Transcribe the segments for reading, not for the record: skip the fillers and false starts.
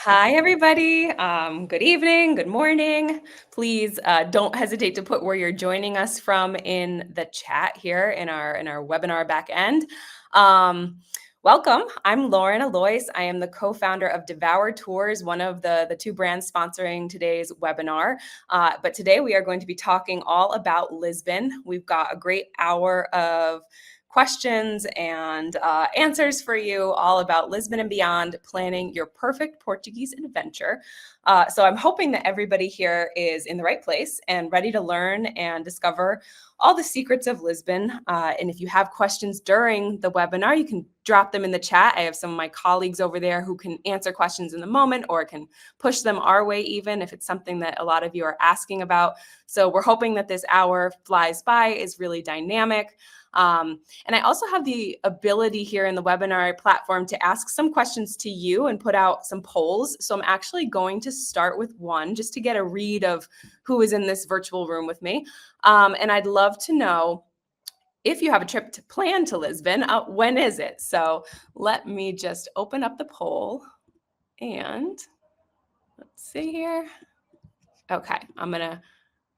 Hi, everybody. Good evening, good morning. Please don't hesitate to put where you're joining us from in the chat here in our webinar back end. Um, Welcome. I'm Lauren Aloise. I am the co-founder of Devour Tours, one of the two brands sponsoring today's webinar. But today we are going to be talking all about Lisbon. We've got a great hour of questions and answers for you all about Lisbon and beyond, planning your perfect Portuguese adventure. So I'm hoping that everybody here is in the right place and ready to learn and discover all the secrets of Lisbon. And if you have questions during the webinar, you can drop them in the chat. I have some of my colleagues over there who can answer questions in the moment or can push them our way even if it's something that a lot of you are asking about. So we're hoping that this hour flies by, is really dynamic. And I also have the ability here in the webinar platform to ask some questions to you and put out some polls. So I'm actually going to start with one just to get a read of who is in this virtual room with me. And I'd love to know if you have a trip planned to Lisbon, when is it? So let me just open up the poll and let's see here. Okay, I'm going to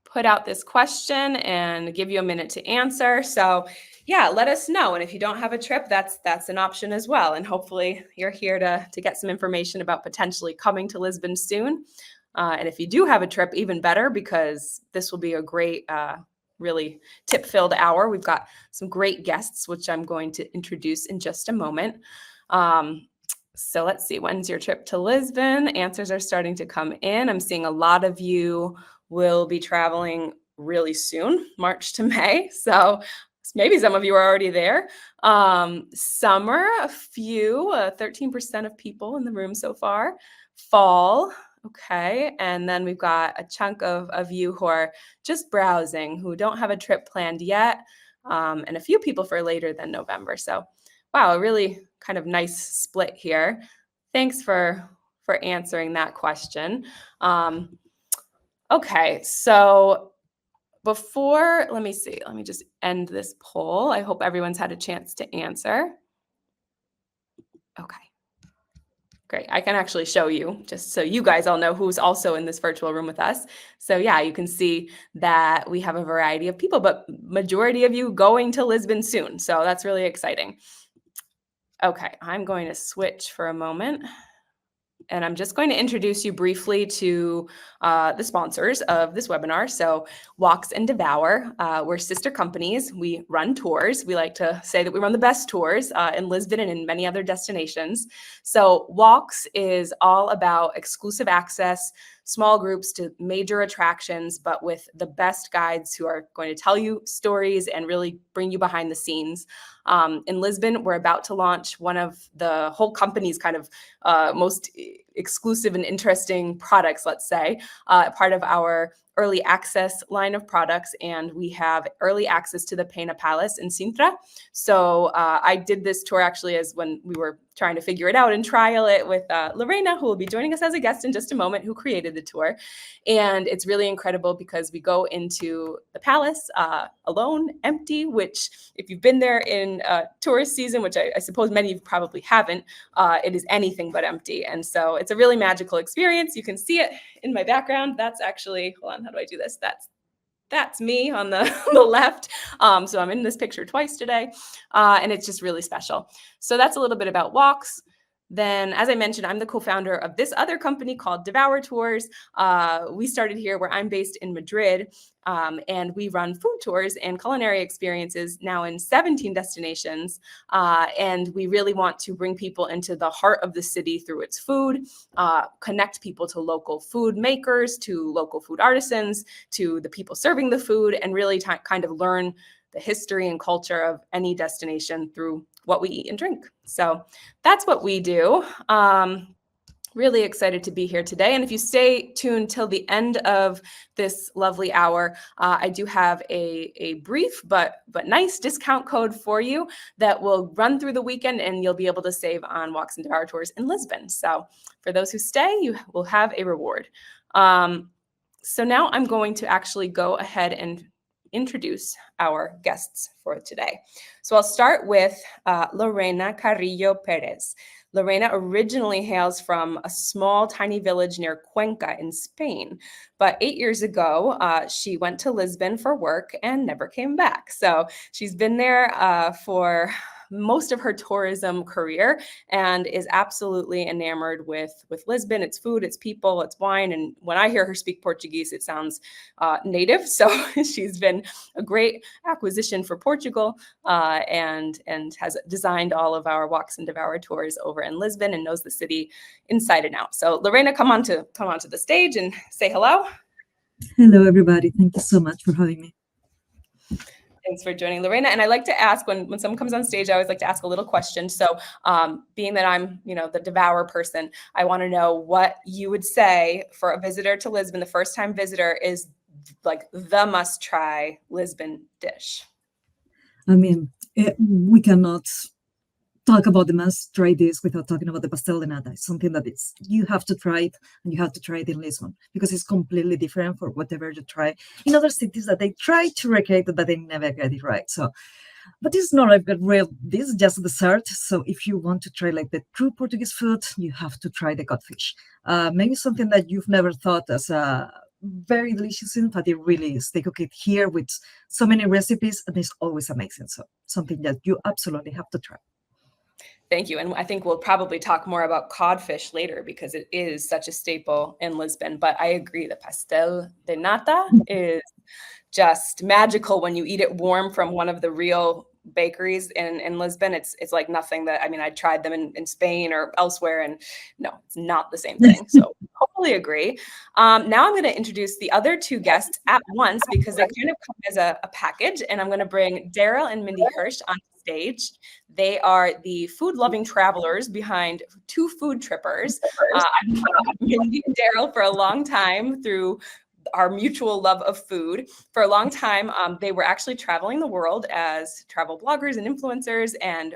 put out this question and give you a minute to answer. So yeah, let us know. And if you don't have a trip, that's an option as well. And hopefully you're here to get some information about potentially coming to Lisbon soon. And if you do have a trip, even better, because this will be a great, really tip-filled hour. We've got some great guests, which I'm going to introduce in just a moment. So let's see, when's your trip to Lisbon? Answers are starting to come in. I'm seeing a lot of you will be traveling really soon, March to May. So maybe some of you are already there. Summer, a few, 13% of people in the room so far. Fall, okay. And then we've got a chunk of you who are just browsing, who don't have a trip planned yet, and a few people for later than November. So wow, a really kind of nice split here. Thanks for answering that question. Okay, so let me see, let me just end this poll. I hope everyone's had a chance to answer. Okay, great. I can actually show you just so you guys all know who's also in this virtual room with us. So yeah, you can see that we have a variety of people, but majority of you going to Lisbon soon. So that's really exciting. Okay, I'm going to switch for a moment. And I'm just going to introduce you briefly to the sponsors of this webinar. So Walks and Devour, we're sister companies. We run tours. We like to say that we run the best tours in Lisbon and in many other destinations. So Walks is all about exclusive access, small groups to major attractions, but with the best guides who are going to tell you stories and really bring you behind the scenes. In Lisbon, we're about to launch one of the whole company's kind of most exclusive and interesting products, let's say, part of our early access line of products, and we have early access to the Pena Palace in Sintra. So I did this tour actually as when we were trying to figure it out and trial it with Lorena, who will be joining us as a guest in just a moment, who created the tour. And it's really incredible because we go into the palace alone, empty, which if you've been there in tourist season, which I suppose many of you probably haven't, it is anything but empty. And so it's a really magical experience. You can see it in my background. That's actually, hold on, how do I do this? That's me on the, the left. So I'm in this picture twice today, and it's just really special. So that's a little bit about Walks. Then, as I mentioned, I'm the co-founder of this other company called Devour Tours. We started here where I'm based in Madrid, and we run food tours and culinary experiences now in 17 destinations. And we really want to bring people into the heart of the city through its food, connect people to local food makers, to local food artisans, to the people serving the food, and really kind of learn the history and culture of any destination through what we eat and drink. So that's what we do. Really excited to be here today. And if you stay tuned till the end of this lovely hour, I do have a brief but nice discount code for you that will run through the weekend, and you'll be able to save on Walks and Devour Tours in Lisbon. So for those who stay, you will have a reward. So now I'm going to actually go ahead and introduce our guests for today. So I'll start with Lorena Carrillo Perez. Lorena originally hails from a small, tiny village near Cuenca in Spain. But 8 years ago, she went to Lisbon for work and never came back. So she's been there for most of her tourism career and is absolutely enamored with Lisbon, its food, its people, its wine. And when I hear her speak Portuguese, it sounds native. So she's been a great acquisition for Portugal and has designed all of our Walks and Devour tours over in Lisbon and knows the city inside and out. So Lorena, come on to the stage and say hello. Hello, everybody. Thank you so much for having me. Thanks for joining, Lorena. And I like to ask when someone comes on stage, I always like to ask a little question. So being that I'm, the Devour person, I want to know what you would say for a visitor to Lisbon. The first time visitor is like the must try Lisbon dish. I mean, we cannot talk about the must try this without talking about the Pastel de Nata. It's something that you have to try it, and you have to try it in Lisbon because it's completely different for whatever you try in other cities that they try to recreate it, but they never get it right. So, but this is not a real, this is just a dessert. So if you want to try like the true Portuguese food, you have to try the codfish. Maybe something that you've never thought as a very delicious in, but it really is. They cook it here with so many recipes, and it's always amazing. So something that you absolutely have to try. Thank you. And I think we'll probably talk more about codfish later because it is such a staple in Lisbon. But I agree, the pastel de nata is just magical when you eat it warm from one of the real bakeries in Lisbon. It's like nothing that, I tried them in Spain or elsewhere, and no, it's not the same thing. So totally agree. Now I'm going to introduce the other two guests at once because they kind of come as a package, and I'm going to bring Daryl and Mindi Hirsch on stage. They are the food-loving travelers behind Two Food Trippers. I've known Mindi and Daryl for a long time through our mutual love of food. For a long time, they were actually traveling the world as travel bloggers and influencers and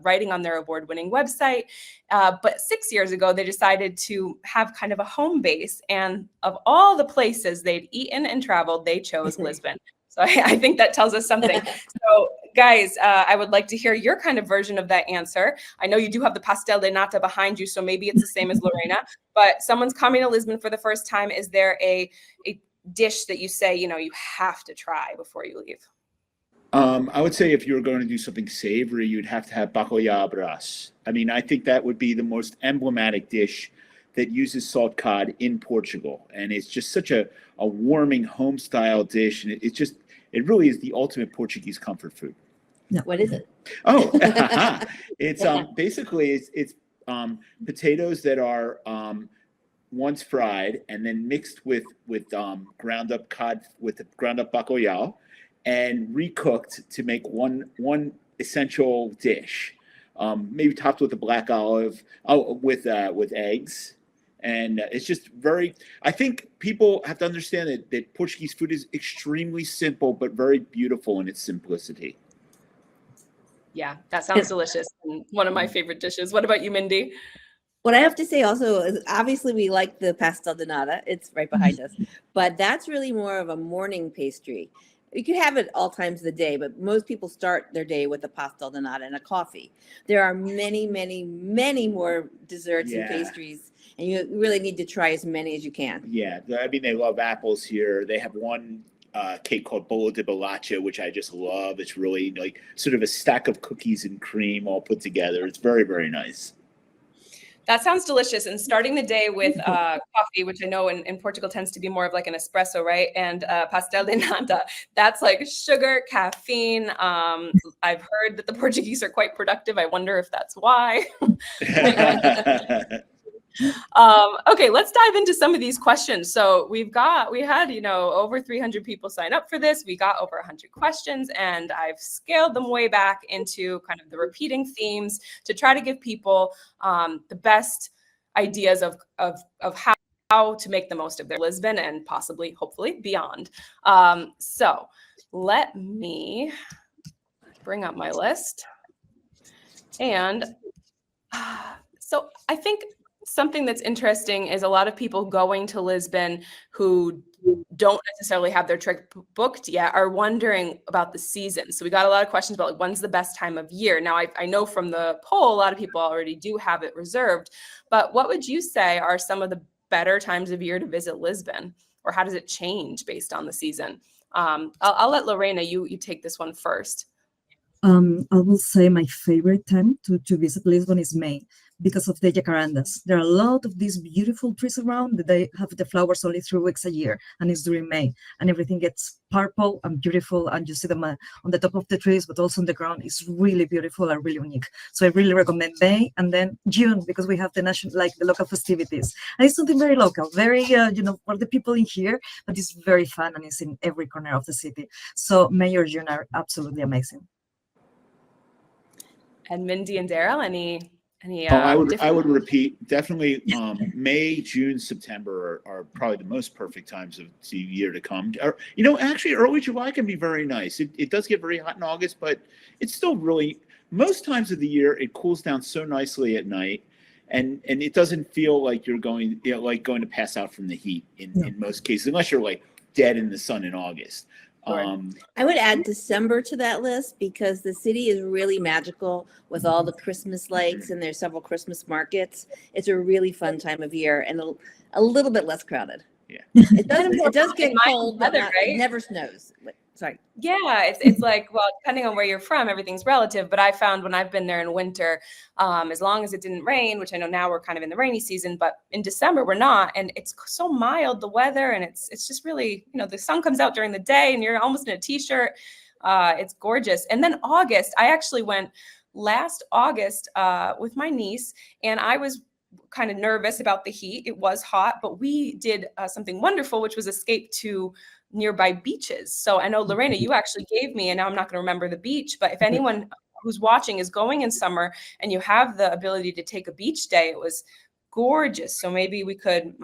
writing on their award-winning website. But 6 years ago, they decided to have kind of a home base. And of all the places they'd eaten and traveled, they chose Lisbon. So I think that tells us something. So guys, I would like to hear your kind of version of that answer. I know you do have the pastel de nata behind you, so maybe it's the same as Lorena, but someone's coming to Lisbon for the first time. Is there a dish that you say, you have to try before you leave? I would say if you were going to do something savory, you'd have to have bacalhau bras. I think that would be the most emblematic dish that uses salt cod in Portugal. And it's just such a warming home style dish. And it really is the ultimate Portuguese comfort food. No. What is it? Oh, it's basically it's potatoes that are once fried and then mixed with ground up cod with the ground up bacalhau and recooked to make one essential dish. Maybe topped with a black olive, with eggs. And it's just I think people have to understand that Portuguese food is extremely simple, but very beautiful in its simplicity. Yeah, that sounds delicious. And one of my favorite dishes. What about you, Mindi? What I have to say also is obviously we like the pastel de nata. It's right behind us. But that's really more of a morning pastry. You can have it all times of the day, but most people start their day with a pastel de nata and a coffee. There are many, many, many more desserts and pastries, and you really need to try as many as you can. Yeah, they love apples here. They have one cake called bolo de bolacha, which I just love. It's really like sort of a stack of cookies and cream all put together. It's very, very nice. That sounds delicious. And starting the day with coffee, which I know in Portugal tends to be more of like an espresso, right? And pastel de nata, that's like sugar, caffeine. I've heard that the Portuguese are quite productive. I wonder if that's why. Okay, let's dive into some of these questions. So we had, over 300 people sign up for this. We got over 100 questions, and I've scaled them way back into kind of the repeating themes to try to give people the best ideas of how to make the most of their Lisbon and possibly, hopefully, beyond. So let me bring up my list. And so I think something that's interesting is a lot of people going to Lisbon who don't necessarily have their trip booked yet are wondering about the season. So we got a lot of questions about like, when's the best time of year? Now, I know from the poll, a lot of people already do have it reserved, but what would you say are some of the better times of year to visit Lisbon, or how does it change based on the season? I'll let Lorena, you take this one first. I will say my favorite time to visit Lisbon is May because of the jacarandas. There are a lot of these beautiful trees around. They have the flowers only 3 weeks a year, and it's during May, and everything gets purple and beautiful, and you see them on the top of the trees, but also on the ground. It's really beautiful and really unique. So I really recommend May, and then June, because we have the the local festivities, and it's something very local, very for the people in here, but it's very fun and it's in every corner of the city. So May or June are absolutely amazing. And Mindi and Daryl, any I would repeat, definitely May, June, September are probably the most perfect times of the year to come. Actually early July can be very nice. It does get very hot in August, but it's still really, most times of the year it cools down so nicely at night, and it doesn't feel like you're going to pass out from the heat in most cases, unless you're like dead in the sun in August. I would add December to that list because the city is really magical with all the Christmas lights, and there's several Christmas markets. It's a really fun time of year and a little bit less crowded. Yeah, it does get cold, but right? It never snows. Sorry. Yeah, it's like, well, depending on where you're from, everything's relative. But I found when I've been there in winter, as long as it didn't rain, which I know now we're kind of in the rainy season, but in December we're not, and it's so mild, the weather, and it's just really, the sun comes out during the day, and you're almost in a t-shirt. It's gorgeous. And then August, I actually went last August with my niece, and I was kind of nervous about the heat. It was hot, but we did something wonderful, which was escape to nearby beaches. So I know, Lorena, you actually gave me, and now I'm not going to remember the beach, but if anyone who's watching is going in summer and you have the ability to take a beach day, it was gorgeous. So maybe we could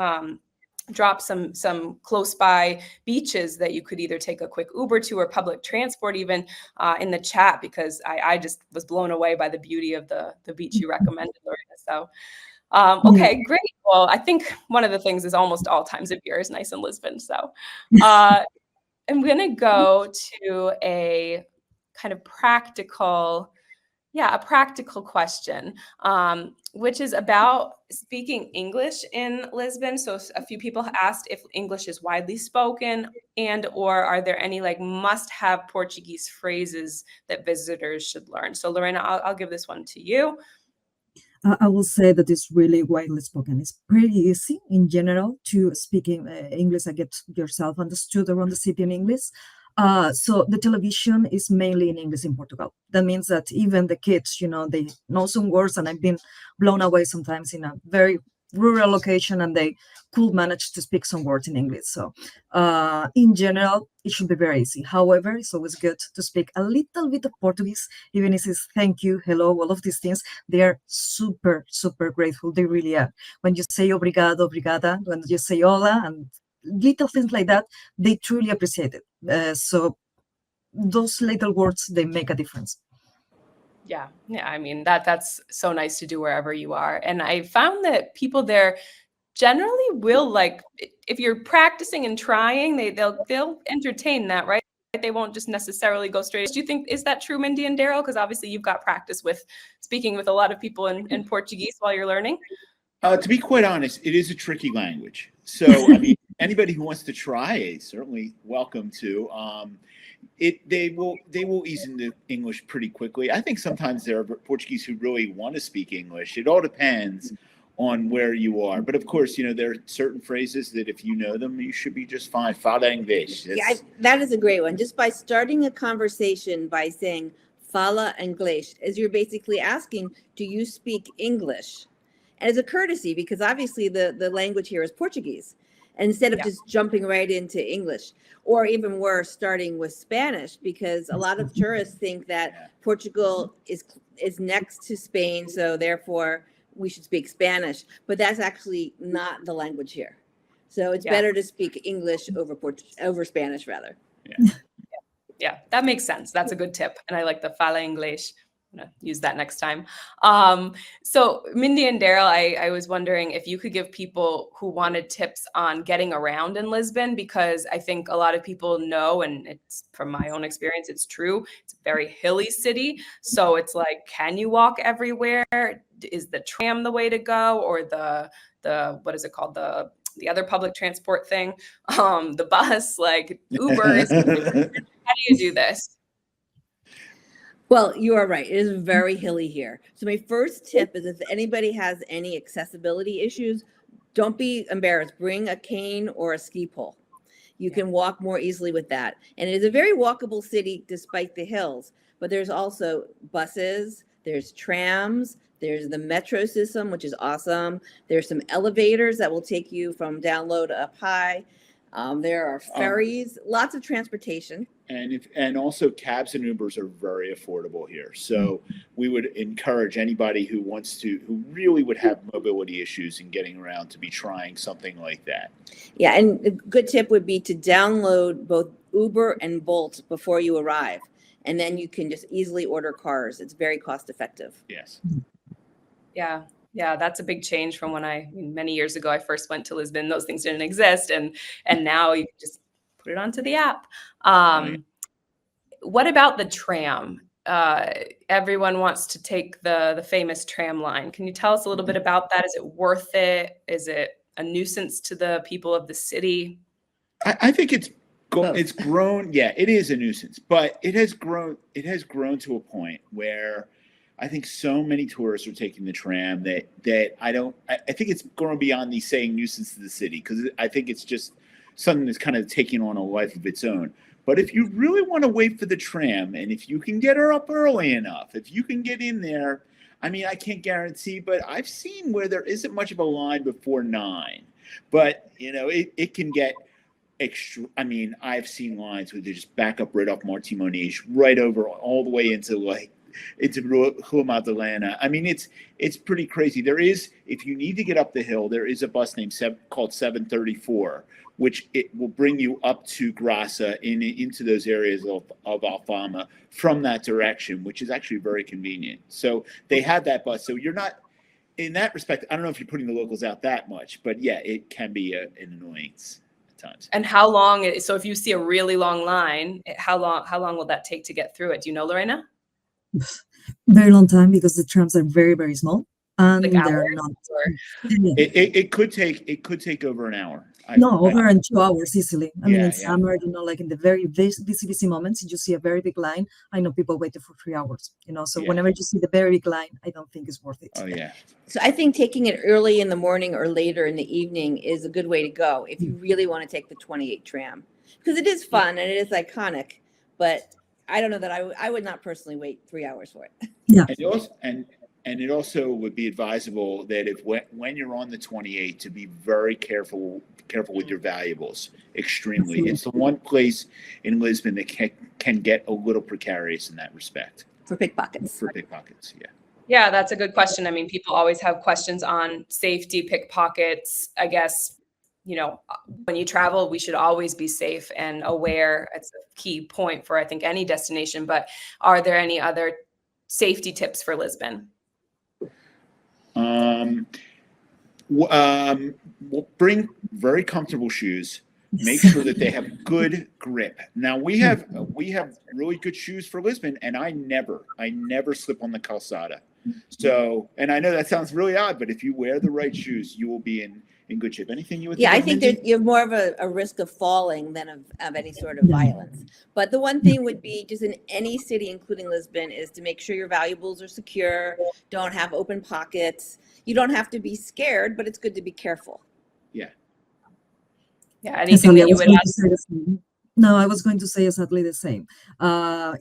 drop some close by beaches that you could either take a quick Uber to or public transport even in the chat, because I just was blown away by the beauty of the beach you recommended, Lorena. So okay, great. Well, I think one of the things is almost all times of year is nice in Lisbon. So I'm going to go to a kind of practical question, which is about speaking English in Lisbon. So a few people asked if English is widely spoken, and or are there any like must-have Portuguese phrases that visitors should learn? So Lorena, I'll give this one to you. I will say that it's really widely spoken. It's pretty easy in general to speak English and get yourself understood around the city in English. So the television is mainly in English in Portugal. That means that even the kids, they know some words, and I've been blown away sometimes in a very rural location, and they could manage to speak some words in English. So in general, it should be very easy. However, it's always good to speak a little bit of Portuguese, even if it's thank you, hello, all of these things. They are super, super grateful. They really are. When you say obrigado, obrigada, when you say hola, and little things like that, they truly appreciate it. So those little words, they make a difference. Yeah. I mean, that's so nice to do wherever you are. And I found that people there generally will, like, if you're practicing and trying, they'll entertain that, right? They won't just necessarily go straight. Do you think, is that true, Mindi and Daryl? Because obviously you've got practice with speaking with a lot of people in Portuguese while you're learning. To be quite honest, it is a tricky language. So, I mean, anybody who wants to try is certainly welcome to. They will ease into English pretty quickly. I think sometimes there are Portuguese who really want to speak English. It all depends on where you are. But of course, there are certain phrases that if you know them, you should be just fine. Fala English. Yeah, that is a great one. Just by starting a conversation by saying Fala English, as you're basically asking, do you speak English? And as a courtesy, because obviously the language here is Portuguese, instead of just jumping right into English, or even worse, starting with Spanish, because a lot of tourists think that Portugal is next to Spain, so therefore we should speak Spanish, but that's actually not the language here. So it's better to speak English over Spanish rather. Yeah, that makes sense. That's a good tip. And I like the fala English. gonna use that next time. So Mindi and Daryl, I was wondering if you could give people who wanted tips on getting around in Lisbon, because I think a lot of people know, and it's from my own experience, it's true. It's a very hilly city. So it's like, can you walk everywhere? Is the tram the way to go, or the what is it called? The other public transport thing, the bus, like Uber is, how do you do this? Well, you are right. It is very hilly here. So my first tip is if anybody has any accessibility issues, don't be embarrassed. Bring a cane or a ski pole. You can walk more easily with that. And it is a very walkable city despite the hills. But there's also buses, there's trams, there's the metro system, which is awesome. There's some elevators that will take you from down low to up high. There are ferries, lots of transportation. And also cabs and Ubers are very affordable here. So we would encourage anybody who really would have mobility issues in getting around to be trying something like that. Yeah, and a good tip would be to download both Uber and Bolt before you arrive. And then you can just easily order cars. It's very cost effective. Yes. Yeah. Yeah, that's a big change from when many years ago, I first went to Lisbon. Those things didn't exist. And now you can just put it onto the app. What about the tram? Everyone wants to take the famous tram line. Can you tell us a little bit about that? Is it worth it? Is it a nuisance to the people of the city? I think it's grown. Yeah, it is a nuisance, but it has grown to a point where I think so many tourists are taking the tram that I think it's going beyond the saying nuisance to the city, because I think it's just something that's kind of taking on a life of its own. But if you really want to wait for the tram, and if you can get her up early enough, if you can get in there, I mean, I can't guarantee, but I've seen where there isn't much of a line before 9. But, it can get extra. I mean, I've seen lines where they just back up right off Martí Moniz, right over all the way into Rua Madalena. I mean, it's pretty crazy. There is, if you need to get up the hill, there is a bus called 734, which it will bring you up to Graça into those areas of Alfama from that direction, which is actually very convenient. So they have that bus. So you're not, in that respect, I don't know if you're putting the locals out that much, but yeah, it can be an annoyance at times. And how long? So if you see a really long line, how long will that take to get through it? Do you know, Lorena? Very long time, because the trams are very, very small, and Like they're hours, not. or? Yeah. It could take over an hour. Over in 2 hours easily. I mean, in Yeah. summer, like in the very busy moments, you see a very big line. I know people waited for 3 hours. So Yeah. whenever you see the very big line, I don't think it's worth it. Oh yeah. So I think taking it early in the morning or later in the evening is a good way to go if you really want to take the 28 tram, because it is fun and it is iconic. But I don't know that I would not personally wait 3 hours for it. Yeah. And it also would be advisable that when you're on the 28, to be very careful with your valuables. Extremely. Absolutely. It's the one place in Lisbon that can get a little precarious in that respect. For pickpockets. Yeah. Yeah, that's a good question. I mean, people always have questions on safety, pickpockets. I guess, when you travel, we should always be safe and aware. It's a key point for, I think, any destination. But are there any other safety tips for Lisbon? Bring very comfortable shoes. Make sure that they have good grip. Now we have really good shoes for Lisbon, and I never slip on the calçada. So, and I know that sounds really odd, but if you wear the right shoes, you will be in good shape. Anything you would? Yeah, I think think that you have more of a risk of falling than of any sort of violence. But the one thing would be, just in any city, including Lisbon, is to make sure your valuables are secure, don't have open pockets. You don't have to be scared, but it's good to be careful. Yeah. Yeah, anything that you would ask? No, I was going to say exactly the same.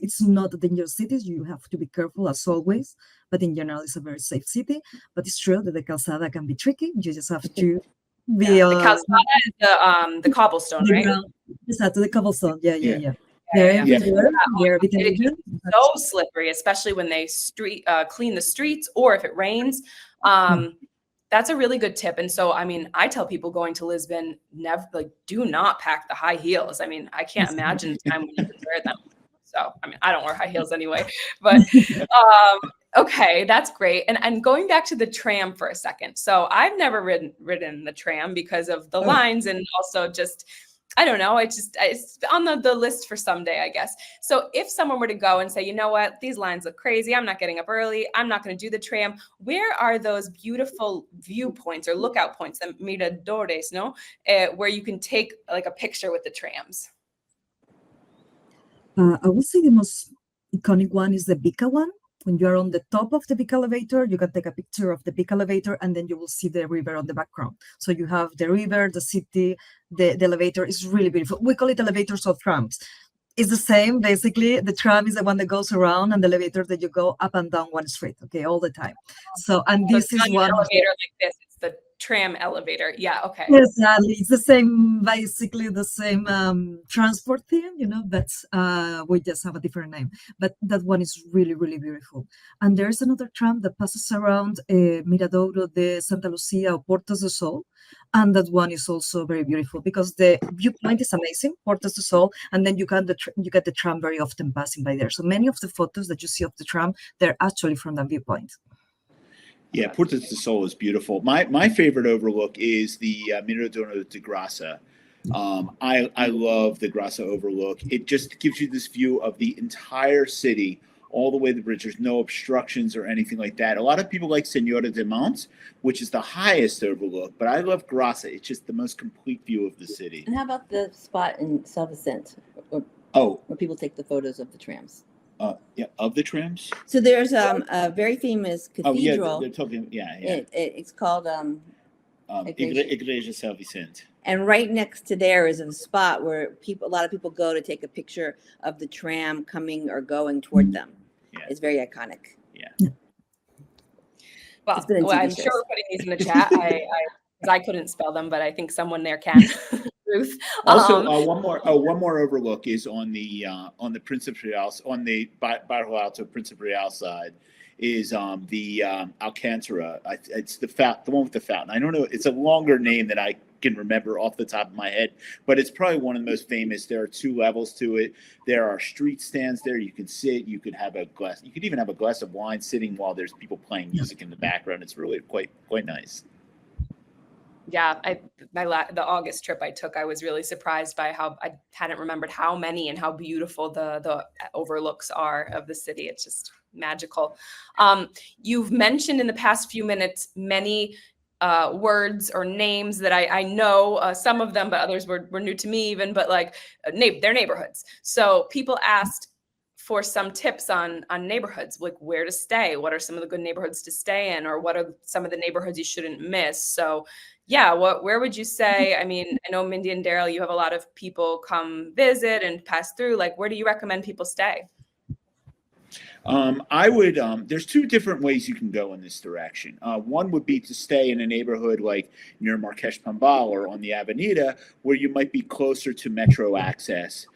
It's not a dangerous city. You have to be careful as always, but in general, it's a very safe city. But it's true that the calzada can be tricky. You just have to be. The calzada is the cobblestone, right? Exactly, the cobblestone. Yeah. Yeah. They're everywhere. They're It can be so slippery, especially when they clean the streets, or if it rains. That's a really good tip. And so, I mean, I tell people going to Lisbon, do not pack the high heels. I mean, I can't imagine a time when you can wear them. So, I mean, I don't wear high heels anyway, but okay, that's great. And going back to the tram for a second. So I've never ridden the tram because of the lines and also just, I don't know. It's on the list for someday, I guess. So if someone were to go and say, you know what, these lines look crazy. I'm not getting up early. I'm not going to do the tram. Where are those beautiful viewpoints or lookout points, the miradores, no? Where you can take like a picture with the trams? I would say the most iconic one is the Bika one. When you're on the top of the big elevator, you can take a picture of the big elevator and then you will see the river on the background. So you have the river, the city, the elevator is really beautiful. We call it elevators or trams. It's the same, basically. The tram is the one that goes around and the elevator that you go up and down one street, okay, all the time. So, and So this it's is not an one. elevator like this. It's the tram elevator. Yeah, okay. Exactly. It's the same, basically the same transport theme, but we just have a different name. But that one is really, really beautiful. And there's another tram that passes around Miradouro de Santa Lucia or Portas do Sol. And that one is also very beautiful because the viewpoint is amazing, Portas do Sol, and then you get the tram very often passing by there. So many of the photos that you see of the tram, they're actually from that viewpoint. Yeah, Portas do Sol is beautiful. My favorite overlook is the Mirador de Graça. I love the Graça overlook. It just gives you this view of the entire city all the way to the bridge. There's no obstructions or anything like that. A lot of people like Senhora de Monte, which is the highest overlook, but I love Graça. It's just the most complete view of the city. And how about the spot in São Vicente, where people take the photos of the trams? Yeah, of the trams. So there's a very famous cathedral. Oh, yeah, they're talking. Yeah. It's called Igreja São Vicente. And right next to there is a spot where a lot of people go to take a picture of the tram coming or going toward them. Yeah. It's very iconic. Yeah. Well, I'm sure we're putting these in the chat. I couldn't spell them, but I think someone there can. Ruth. Also, one more overlook is on the Príncipe Real, on the Bairro Alto Príncipe Real side, is the Alcântara. It's the one with the fountain. I don't know. It's a longer name that I can remember off the top of my head, but it's probably one of the most famous. There are 2 levels to it. There are street stands there. You can sit. You could have a glass. You could even have a glass of wine sitting while there's people playing music in the background. It's really quite nice. Yeah, the August trip I took, I was really surprised by how I hadn't remembered how many and how beautiful the overlooks are of the city. It's just magical. You've mentioned in the past few minutes many words or names that I know, some of them, but others were new to me even, but like their neighborhoods. So people asked for some tips on neighborhoods, like where to stay. What are some of the good neighborhoods to stay in, or what are some of the neighborhoods you shouldn't miss? So yeah, where would you say? I mean, I know Mindi and Daryl, you have a lot of people come visit and pass through. Like, where do you recommend people stay? I would. There's 2 different ways you can go in this direction. One would be to stay in a neighborhood like near Marques Pombal or on the Avenida, where you might be closer to metro access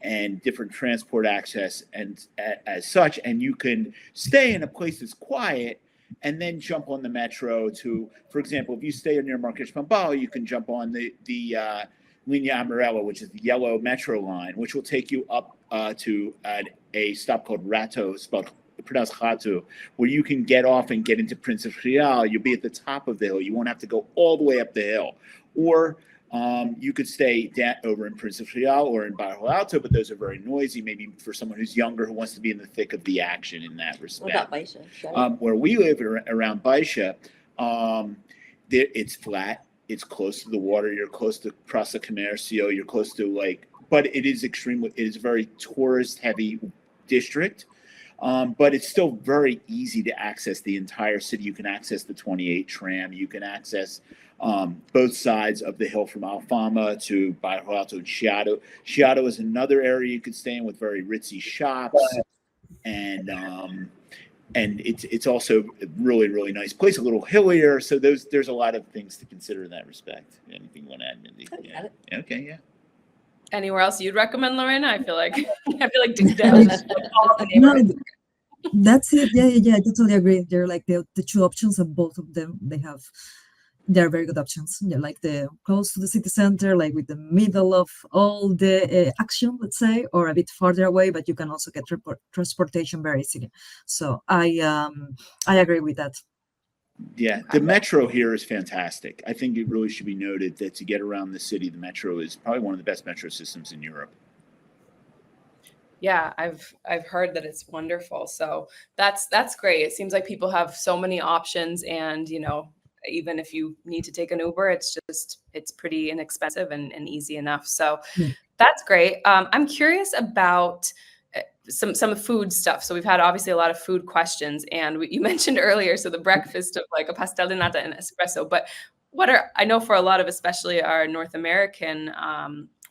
and different transport access and as such, and you can stay in a place that's quiet and then jump on the metro to, for example, if you stay near Marques Pombal, you can jump on the Linha Amarela, which is the yellow metro line, which will take you up to a stop called Rato, spelled pronounced Rato, where you can get off and get into Príncipe Real. You'll be at the top of the hill. You won't have to go all the way up the hill. Or you could stay over in Príncipe Real or in Bairro Alto, but those are very noisy, maybe for someone who's younger who wants to be in the thick of the action in that respect. What about Baixa? Where we live around Baixa, it's flat. It's close to the water. You're close to Praça Comércio. You're close to but it is it is a very tourist heavy district. But it's still very easy to access the entire city. You can access the 28 tram. You can access both sides of the hill from Alfama to Bairro Alto and Chiado. Chiado is another area you could stay in with very ritzy shops, and it's also a really, really nice place, a little hillier. So there's a lot of things to consider in that respect. Anything you want to add, Mindi? Yeah. Okay, yeah. Anywhere else you'd recommend, Lauren? I feel like That's it. Yeah, I totally agree. They're like the 2 options, and both of them they have they're very good options. Yeah, like the close to the city center, like with the middle of all the action, let's say, or a bit farther away, but you can also get transportation very easily. So I agree with that. Yeah, the metro here is fantastic. I think it really should be noted that to get around the city, the metro is probably one of the best metro systems in Europe. Yeah, I've heard that it's wonderful. So that's great. It seems like people have so many options, and even if you need to take an Uber, it's pretty inexpensive and easy enough. So Yeah. that's great. I'm curious about some food stuff. So we've had obviously a lot of food questions, and you mentioned earlier, so the breakfast of like a pastel de nata and espresso. But I know for a lot of, especially our North American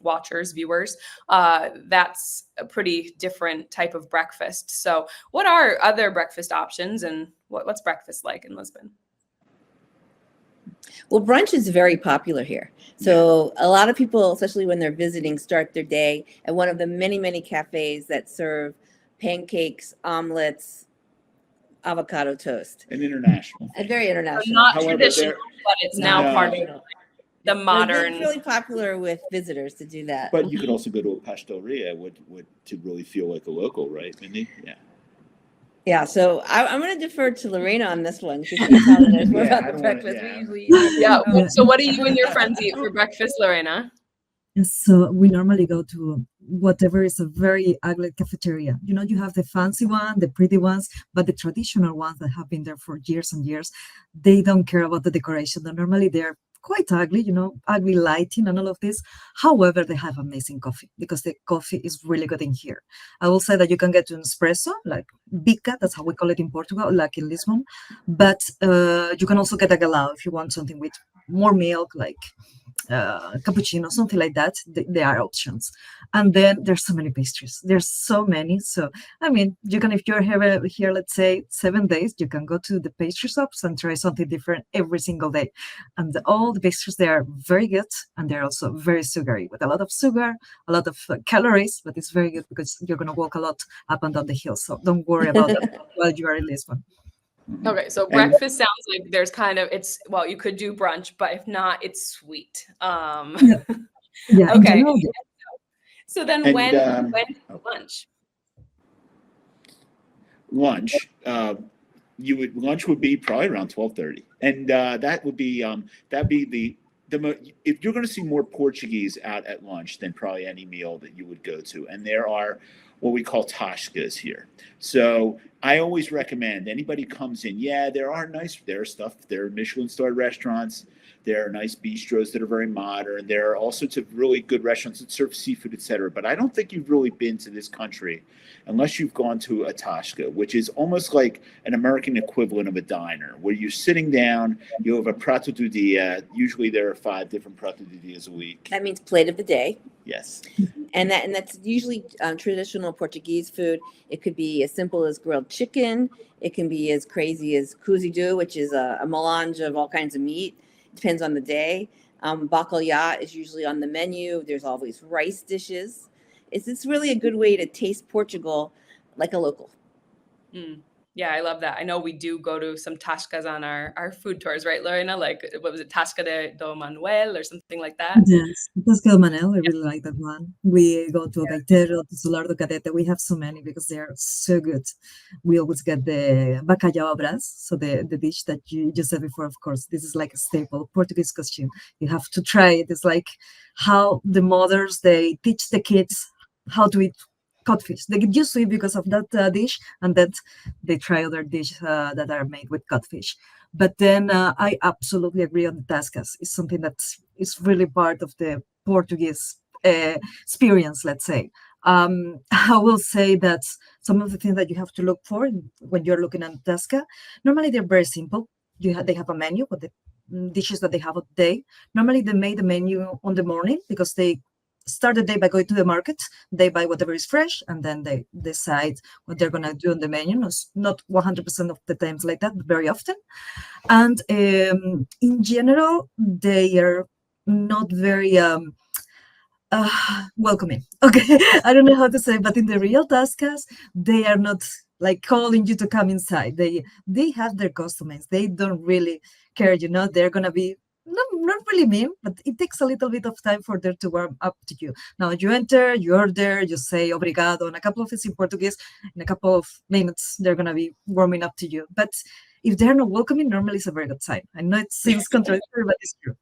watchers, viewers, that's a pretty different type of breakfast. So what are other breakfast options, and what's breakfast like in Lisbon? Well, brunch is very popular here. So a lot of people, especially when they're visiting, start their day at one of the many, many cafes that serve pancakes, omelets, avocado toast. And international. And very So international. not However, traditional, but it's now No. part of the But modern. it's really popular with visitors to do that. But you could also go to a pasteleria to really feel like a local, right, Mindy? Yeah. Yeah, so I'm going to defer to Lorena on this one because she probably knows more Yeah, I about the don't wanna- breakfast. yeah. We usually Yeah. Yeah. So what do you and your friends eat for breakfast, Lorena? So we normally go to whatever is a very ugly cafeteria. You have the fancy one, the pretty ones, but the traditional ones that have been there for years and years, they don't care about the decoration. Normally they're quite ugly, ugly lighting and all of this. However, they have amazing coffee because the coffee is really good in here. I will say that you can get an espresso, like bica, that's how we call it in Portugal, like in Lisbon. But you can also get a galao if you want something with more milk, like cappuccino, something like that. There are options. And then there's so many pastries. There's so many. So, I mean, you can, if you're here, let's say 7 days, you can go to the pastry shops and try something different every single day. And all the pastries, they are very good. And they're also very sugary, with a lot of sugar, a lot of calories, but it's very good because you're going to walk a lot up and down the hill. So don't worry about that while you are in Lisbon. Okay, so And- breakfast sounds like there's you could do brunch, but if not, it's sweet. Yeah. Yeah. in Okay. general, yeah. So then And, when lunch? Lunch, lunch would be probably around 12:30, and that would be if you're going to see more Portuguese out at lunch than probably any meal that you would go to, and there are what we call Taskas here. So I always recommend anybody comes in. Yeah, there are Michelin starred restaurants. There are nice bistros that are very modern. There are all sorts of really good restaurants that serve seafood, etc. But I don't think you've really been to this country unless you've gone to a Tasca, which is almost like an American equivalent of a diner, where you're sitting down, you have a prato do dia. Usually there are 5 different prato do dias a week. That means plate of the day. Yes. And that's usually traditional Portuguese food. It could be as simple as grilled chicken. It can be as crazy as cozido, which is a melange of all kinds of meat. Depends on the day. Bacalhau is usually on the menu. There's always rice dishes. It's really a good way to taste Portugal like a local. Yeah, I love that. I know we do go to some Taskas on our food tours, right, Lorena? Like, what was it, Tasca do Manuel or something like that? Yes, Pastel Manel, I really like that one. We go to Gaitero, to Solar do Cadete. We have so many because they are so good. We always get the bacalhau abras, so the dish that you just said before, of course. This is like a staple Portuguese costume. You have to try it. It's like how the mothers, they teach the kids how to eat codfish. They get used to it because of that dish, and then they try other dishes that are made with codfish. But then I absolutely agree on the tascas. It's something that is really part of the Portuguese experience, let's say. I will say that some of the things that you have to look for when you're looking at tasca, normally they're very simple. They have a menu with the dishes that they have a day. Normally they made the menu on the morning because they start the day by going to the market. They buy whatever is fresh, and then they decide what they're going to do on the menu. Not 100% of the times like that, but very often. And in general, they are not very welcoming. Okay, I don't know how to say, but in the real Taskas, they are not like calling you to come inside. They have their customers. They don't really care. They're going to be not really mean, but it takes a little bit of time for them to warm up to you. Now you enter, you order, you say obrigado, and a couple of things in Portuguese. In a couple of minutes, they're gonna be warming up to you. But if they're not welcoming, normally it's a very good sign. I know it seems contradictory, but it's true.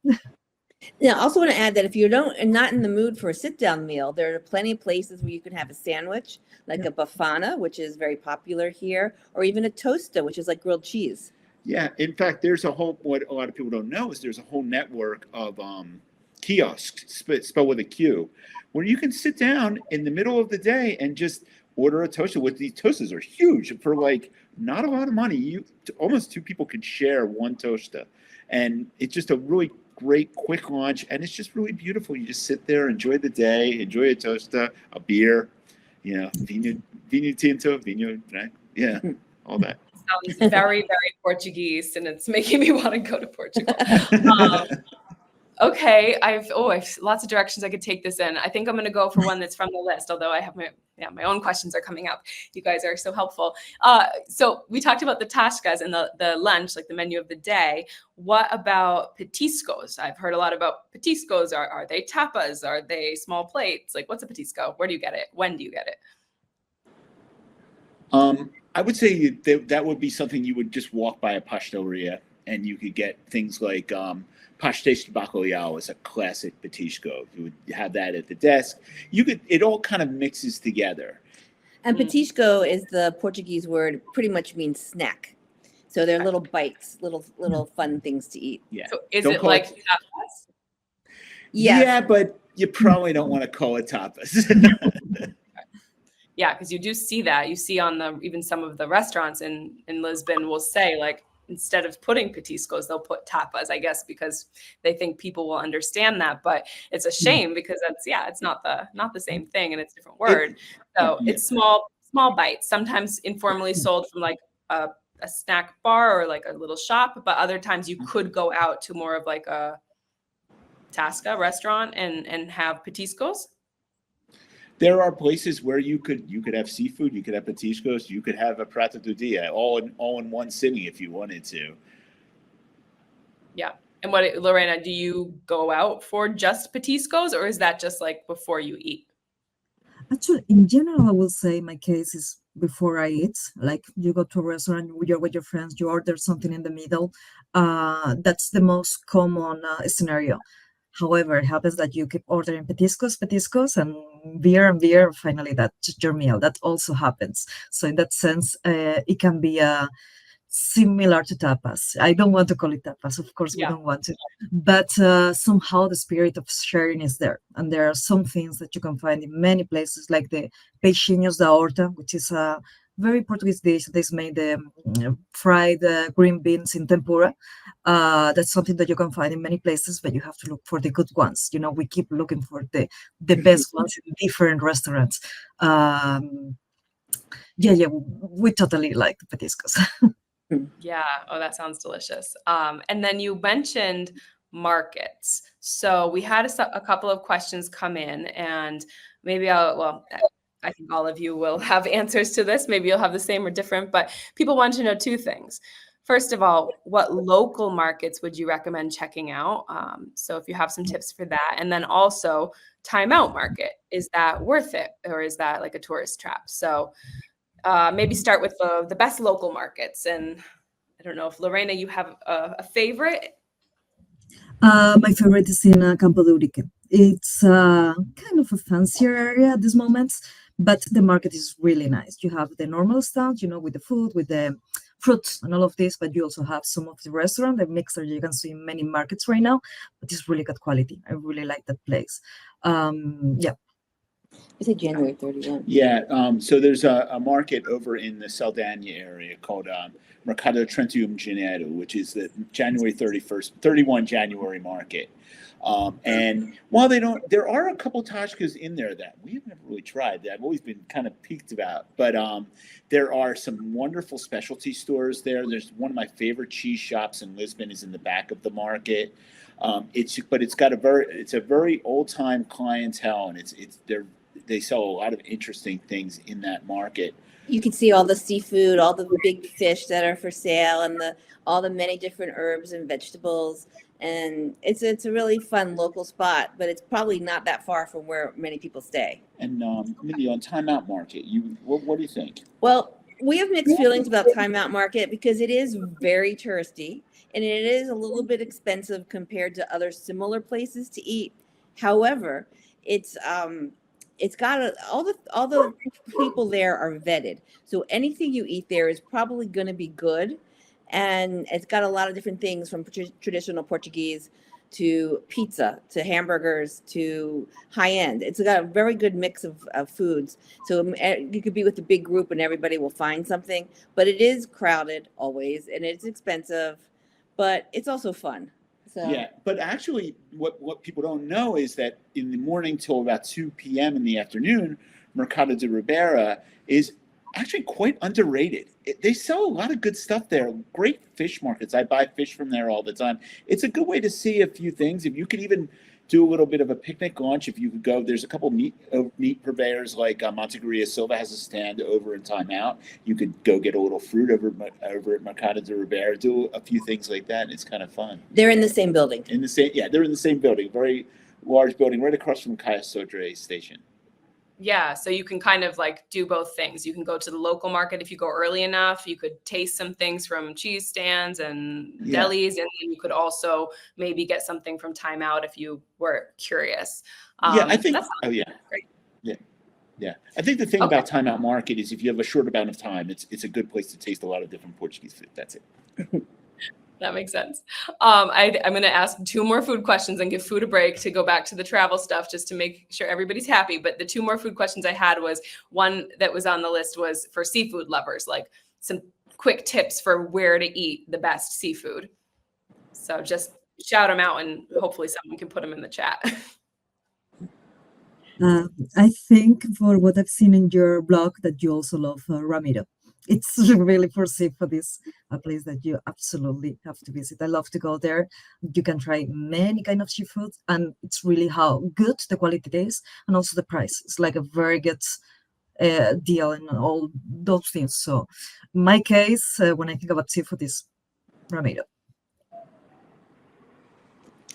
Now, I also want to add that if you don't are not in the mood for a sit-down meal, there are plenty of places where you can have a sandwich, like a bafana, which is very popular here, or even a tosta, which is like grilled cheese. Yeah, in fact, there's what a lot of people don't know is there's a whole network of kiosks, spelled with a Q, where you can sit down in the middle of the day and just order a toaster. With these toasters are huge for like not a lot of money. Almost two people could share one toaster, and it's just a really great quick lunch, and it's just really beautiful. You just sit there, enjoy the day, enjoy a toaster, a beer, vinho tinto, vinho, right? Yeah, all that. Sounds very, very Portuguese, and it's making me want to go to Portugal. Okay, I've lots of directions I could take this in. I think I'm going to go for one that's from the list, although I have my own questions are coming up. You guys are so helpful. So we talked about the Taskas and the lunch, like the menu of the day. What about Petiscos? I've heard a lot about Petiscos. Are they tapas? Are they small plates? Like, what's a Petisco? Where do you get it? When do you get it? I would say that would be something you would just walk by a pasteleria, and you could get things like pastéis de bacalhau is a classic petisco. You would have that at the desk. It all kind of mixes together. And petisco is the Portuguese word, pretty much means snack. So they're little bites, little fun things to eat. Yeah. So is it like tapas? Yes. Yeah, but you probably don't want to call it tapas. Yeah, because you do see that. You see on even some of the restaurants in Lisbon will say, like, instead of putting petiscos, they'll put tapas, I guess, because they think people will understand that. But it's a shame because it's not the same thing, and it's a different word. It's small bites, sometimes informally sold from like a snack bar or like a little shop, but other times you could go out to more of like a Tasca restaurant and have petiscos. There are places where you could have seafood, you could have petiscos, you could have a prato do dia, all in one sitting if you wanted to. Yeah. And Lorena, do you go out for just petiscos, or is that just like before you eat? Actually, in general, I will say my case is before I eat. Like you go to a restaurant, you're with your friends, you order something in the middle. That's the most common scenario. However, it happens that you keep ordering petiscos, and beer. Finally, that's your meal. That also happens. So in that sense, it can be similar to tapas. I don't want to call it tapas. Of course, we don't want to. But somehow the spirit of sharing is there. And there are some things that you can find in many places, like the peixinhos da horta, which is a very Portuguese dish. They made fried green beans in tempura. That's something that you can find in many places, but you have to look for the good ones. We keep looking for the best ones in different restaurants. We totally like the petiscos. Yeah. Oh, that sounds delicious. And then you mentioned markets. So we had a couple of questions come in, and maybe I think all of you will have answers to this. Maybe you'll have the same or different, but people want to know two things. First of all, what local markets would you recommend checking out? So if you have some tips for that. And then also Time Out Market, is that worth it, or is that like a tourist trap? So maybe start with the best local markets. And I don't know if Lorena, you have a favorite? My favorite is in Campo de Urique. It's kind of a fancier area at this moment, but the market is really nice. You have the normal stand, with the food, with the fruits and all of this, but you also have some of the restaurant, the mixer you can see in many markets right now, but it's really good quality. I really like that place. Is it January 31? Yeah, so there's a market over in the Saldana area called Mercado 31 Janeiro, which is the January 31 January market. And while there are a couple Taskas in there that we have never really tried, that I've always been kind of peaked about. But there are some wonderful specialty stores there. There's one of my favorite cheese shops in Lisbon is in the back of the market. It's a very old time clientele, and they're they sell a lot of interesting things in that market. You can see all the seafood, all the big fish that are for sale, and all the many different herbs and vegetables. And it's a really fun local spot, but it's probably not that far from where many people stay. And Mindi, on Time Out Market, what do you think? Well, we have mixed feelings about Time Out Market because it is very touristy and it is a little bit expensive compared to other similar places to eat. However, it's got all the people there are vetted, so anything you eat there is probably going to be good, and it's got a lot of different things from traditional Portuguese to pizza to hamburgers to high end. It's got a very good mix of foods, so you could be with a big group and everybody will find something, but it is crowded always and it's expensive, but it's also fun. So. Yeah, but actually, what people don't know is that in the morning till about 2 p.m. in the afternoon, Mercado de Ribera is actually quite underrated. They sell a lot of good stuff there. Great fish markets. I buy fish from there all the time. It's a good way to see a few things. If you could even do a little bit of a picnic lunch, if you could go, there's a couple meat purveyors like Montegaria Silva has a stand over in Time Out. You could go get a little fruit over at Mercado de Ribera, do a few things like that, and it's kind of fun. They're in the same building. They're in the same building, very large building, right across from Cayo Sodre station. Yeah, so you can kind of like do both things. You can go to the local market if you go early enough. You could taste some things from cheese stands and delis, and then you could also maybe get something from Time Out if you were curious. I think. Great. Yeah. I think the thing about Time Out Market is if you have a short amount of time, it's a good place to taste a lot of different Portuguese food. That's it. That makes sense. I'm going to ask 2 more food questions and give food a break to go back to the travel stuff just to make sure everybody's happy. But the 2 more food questions I had was one that was on the list was for seafood lovers, like some quick tips for where to eat the best seafood. So just shout them out and hopefully someone can put them in the chat. I think for what I've seen in your blog that you also love Ramiro. It's really foreseen for this a place that you absolutely have to visit. I love to go there. You can try many kind of seafood, and it's really how good the quality is, and also the price. It's like a very good deal and all those things. So, in my case, when I think about seafood, is Ramiro.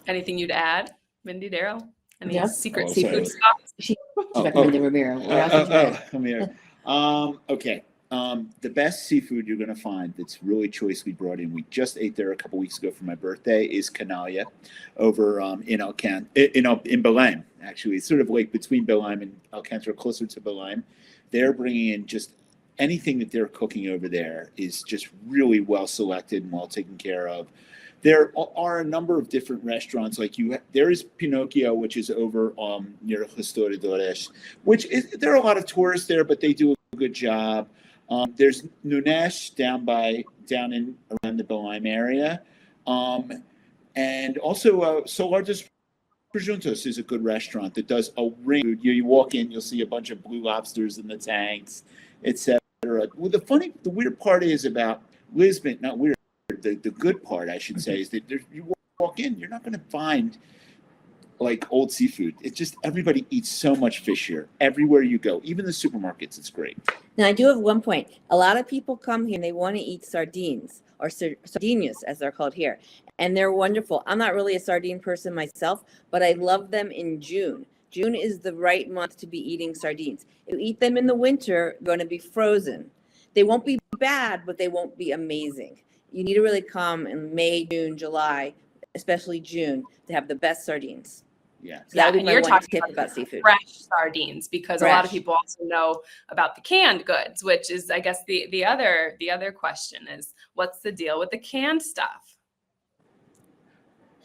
Anything you'd add, Mindi, Daryl? Any secret Oh, seafood sorry. spots? She recommended Ramiro. Where else did you go? I'm here. Okay. The best seafood you're going to find that's really choicely brought in, we just ate there a couple weeks ago for my birthday, is Canalla over in Belém. Actually, it's sort of like between Belém and Alcântara, closer to Belém. They're bringing in just anything that they're cooking over there is just really well selected and well taken care of. There are a number of different restaurants. There is Pinocchio, which is over near Restauradores, there are a lot of tourists there, but they do a good job. There's Nunes down in around the Belém area, and also Solar dos Presuntos is a good restaurant that does a ring. You walk in, you'll see a bunch of blue lobsters in the tanks, etc. Well, the weird part is about Lisbon, not weird. The good part, I should say, is that you walk in, you're not going to find like old seafood. It's just everybody eats so much fish here. Everywhere you go, even the supermarkets, it's great. Now, I do have one point. A lot of people come here and they want to eat sardines, or sardinas, as they're called here, and they're wonderful. I'm not really a sardine person myself, but I love them in June. June is the right month to be eating sardines. If you eat them in the winter, they're going to be frozen. They won't be bad, but they won't be amazing. You need to really come in May, June, July, especially June, to have the best sardines. Yeah. So that would be and my you're one talking tip about seafood. Fresh sardines, because a lot of Fresh. people also know about the canned goods, which is, I guess, the other question is, what's the deal with the canned stuff?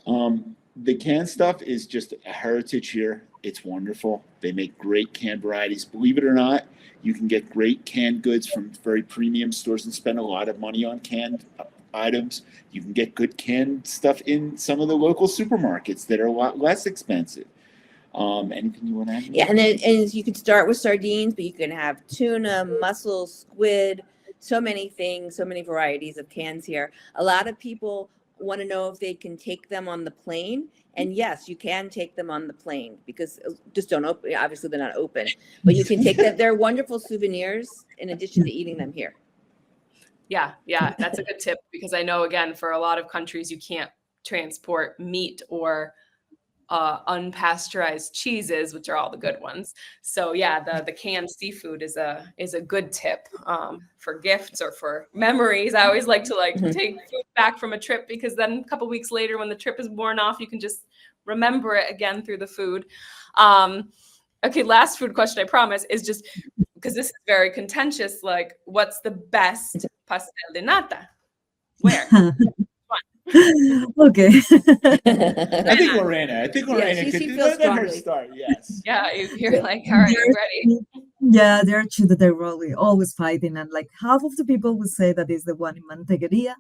The canned stuff is just a heritage here. It's wonderful. They make great canned varieties. Believe it or not, you can get great canned goods from very premium stores and spend a lot of money on canned items. You can get good canned stuff in some of the local supermarkets that are a lot less expensive. Anything you want to add? Yeah, and you could start with sardines, but you can have tuna, mussels, squid, so many things, so many varieties of cans here. A lot of people want to know if they can take them on the plane. And yes, you can take them on the plane because just don't open. Obviously, they're not open, but you can take them. They're wonderful souvenirs in addition to eating them here. Yeah, that's a good tip because I know, again, for a lot of countries, you can't transport meat or unpasteurized cheeses, which are all the good ones. So yeah, the canned seafood is a good tip for gifts or for memories. I always like to take food back from a trip because then a couple weeks later, when the trip is worn off, you can just remember it again through the food. Okay, last food question, I promise, is just because this is very contentious. Like, what's the best pastel de nata? Where? Okay. I think Lorena she feels let her strongly. start. Yes. Yeah, you're like, all right, I'm ready. Yeah, there are two that are really always fighting, and like half of the people would say that is the one in Mantequeria,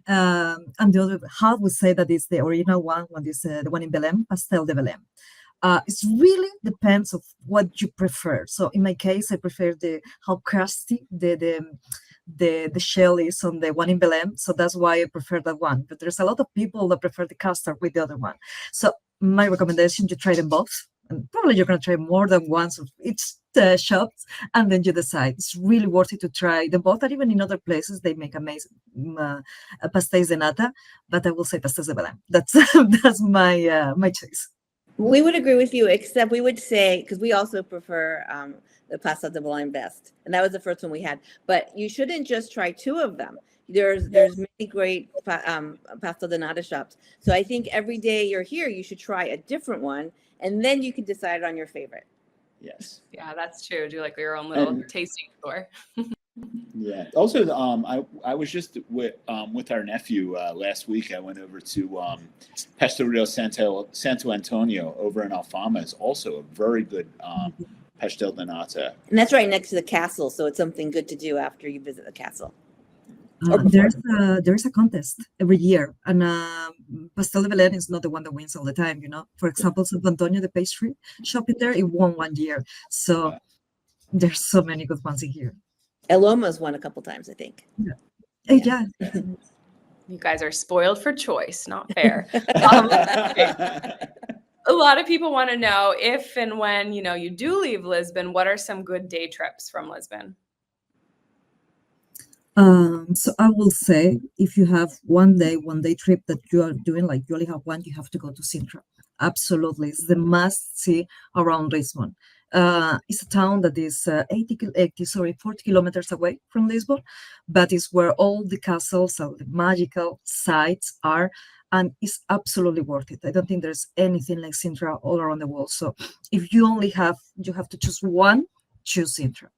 and the other half would say that is the original one is the one in Belém, Pastel de Belém. It really depends of what you prefer. So in my case, I prefer how crusty the shell is on the one in Belém. So that's why I prefer that one. But there's a lot of people that prefer the custard with the other one. So my recommendation, you try them both. And probably you're going to try more than once of each shop, and then you decide. It's really worth it to try them both. And even in other places, they make amazing pastéis de nata. But I will say pastéis de Belém. That's my choice. We would agree with you, except we would say, because we also prefer the Pastel de Belém best. And that was the first one we had. But you shouldn't just try two of them. There's many great Pastel de Nata shops. So I think every day you're here, you should try a different one. And then you can decide on your favorite. Yes. Yeah, that's true. Do like your own little tasting tour. Yeah. Also, I was just with our nephew last week. I went over to Pastorio Santo Antonio over in Alfama. It's also a very good pastel de nata. And that's right next to the castle. So it's something good to do after you visit the castle. There's a contest every year, and Pastel de Belém is not the one that wins all the time. For example, Santo Antonio, the pastry shop in there, it won one year. So there's so many good ones in here. Eloma's won a couple times, I think. Yeah. You guys are spoiled for choice. Not fair. A lot of people want to know if and when you do leave Lisbon, what are some good day trips from Lisbon? So I will say, if you have one day trip that you are doing, like you only have one, you have to go to Sintra. Absolutely, it's the must see around Lisbon. It's a town that is 40 kilometers away from Lisbon, but it's where all the castles and the magical sites are, and it's absolutely worth it. I don't think there's anything like Sintra all around the world. So if you have to choose one, choose Sintra.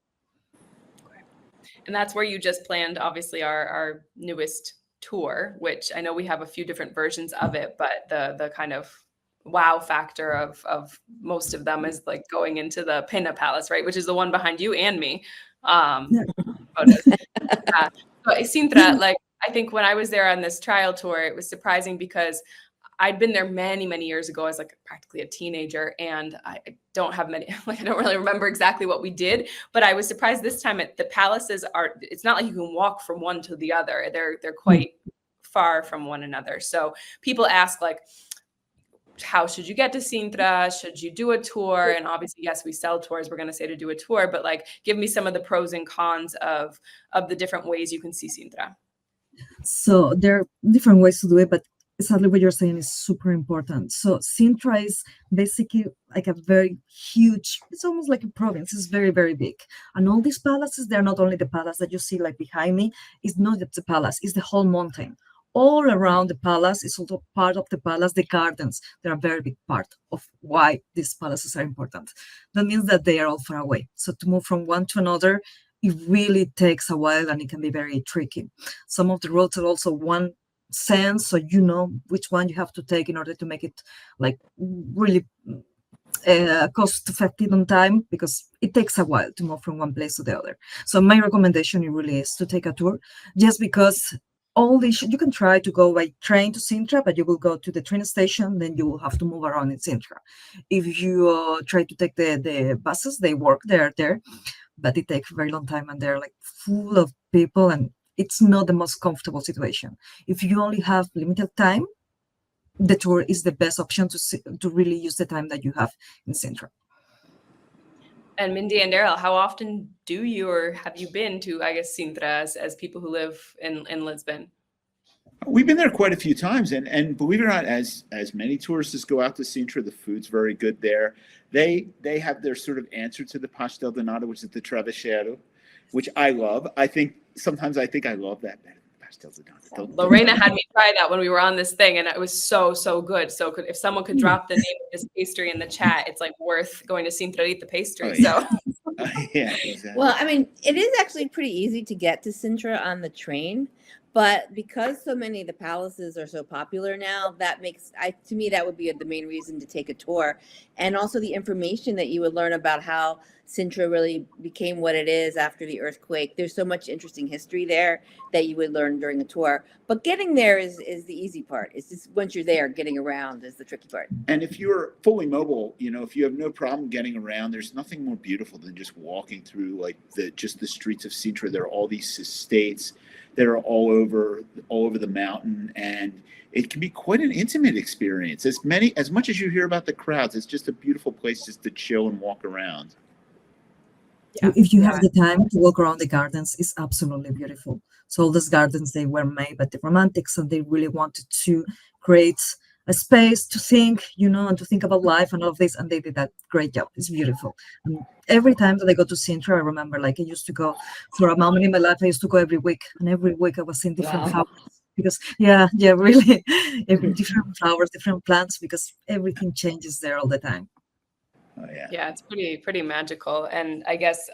And that's where you just planned, obviously, our newest tour, which I know we have a few different versions of it, but the kind of wow factor of most of them is like going into the Pena Palace, right? Which is the one behind you and me. Photos. But Sintra, like, I think when I was there on this trial tour, it was surprising because I'd been there many, many years ago as like practically a teenager, and I don't have many, like I don't really remember exactly what we did, but I was surprised this time the palaces it's not like you can walk from one to the other. They're quite far from one another. So people ask like, how should you get to Sintra? Should you do a tour? And obviously, yes, we sell tours. We're going to say to do a tour, but like, give me some of the pros and cons of the different ways you can see Sintra. So there are different ways to do it, but exactly what you're saying is super important. So Sintra is basically like a very huge, it's almost like a province. It's very, very big. And all these palaces, they're not only the palace that you see like behind me, it's not just the palace, it's the whole mountain. All around the palace is also part of the palace, the gardens. They're a very big part of why these palaces are important. That means that they are all far away. So to move from one to another, it really takes a while and it can be very tricky. Some of the roads are also one sense, so you know which one you have to take in order to make it like really cost effective on time, because it takes a while to move from one place to the other. So my recommendation really is to take a tour, just because all these you can try to go by train to Sintra, but you will go to the train station, then you will have to move around in Sintra. If you try to take the buses, they work there, but it takes a very long time, and they're like full of people, and it's not the most comfortable situation. If you only have limited time, the tour is the best option to really use the time that you have in Sintra. And Mindi and Daryl, how often do you or have you been to, I guess, Sintra as people who live in Lisbon? We've been there quite a few times, and believe it or not, as many tourists go out to Sintra, the food's very good there. They have their sort of answer to the Pastel de Nata, which is the travesseiro, which I love. Sometimes I think I love that better than Pastel de Nata. Lorena had me try that when we were on this thing, and it was so good. So if someone could drop the name of this pastry in the chat, it's like worth going to Sintra to eat the pastry. Oh, yeah. So Yeah, exactly. Well, I mean, it is actually pretty easy to get to Sintra on the train, but because so many of the palaces are so popular now, that makes to me that would be the main reason to take a tour, and also the information that you would learn about how Sintra really became what it is after the earthquake. There's so much interesting history there that you would learn during a tour. But getting there is the easy part. It's just once you're there, getting around is the tricky part. And if you're fully mobile, if you have no problem getting around, there's nothing more beautiful than just walking through like the streets of Sintra. There are all these estates that are all over the mountain, and it can be quite an intimate experience. As much as you hear about the crowds, it's just a beautiful place just to chill and walk around. Yeah. If you have the time to walk around the gardens, it's absolutely beautiful. So all those gardens, they were made by the Romantics, and they really wanted to create a space to think, and to think about life and all of this, and they did that great job. It's beautiful. And every time that I go to Sintra, I remember, like, I used to go for a moment in my life. I used to go every week, and every week I was seeing different flowers because, really, different flowers, different plants, because everything changes there all the time. Oh, yeah. Yeah, it's pretty magical. And I guess